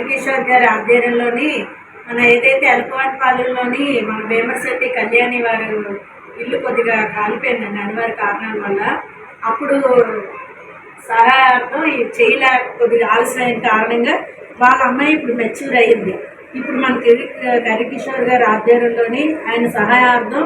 హరికిషోర్ గారి ఆధ్వర్యంలోని మన ఏదైతే ఎలకవాటిపాలెంలోని మన వేమశెట్టి కళ్యాణి వారు ఇల్లు కొద్దిగా కాలిపోయిందండి అనివార్య కారణాల వల్ల. అప్పుడు సహాయార్థం చేయలే, కొద్దిగా ఆలస్యమైన కారణంగా వాళ్ళ అమ్మాయి ఇప్పుడు మెచ్యూర్ అయ్యింది. ఇప్పుడు మనకి హరికిషోర్ గారి ఆధ్వర్యంలోని ఆయన సహాయార్థం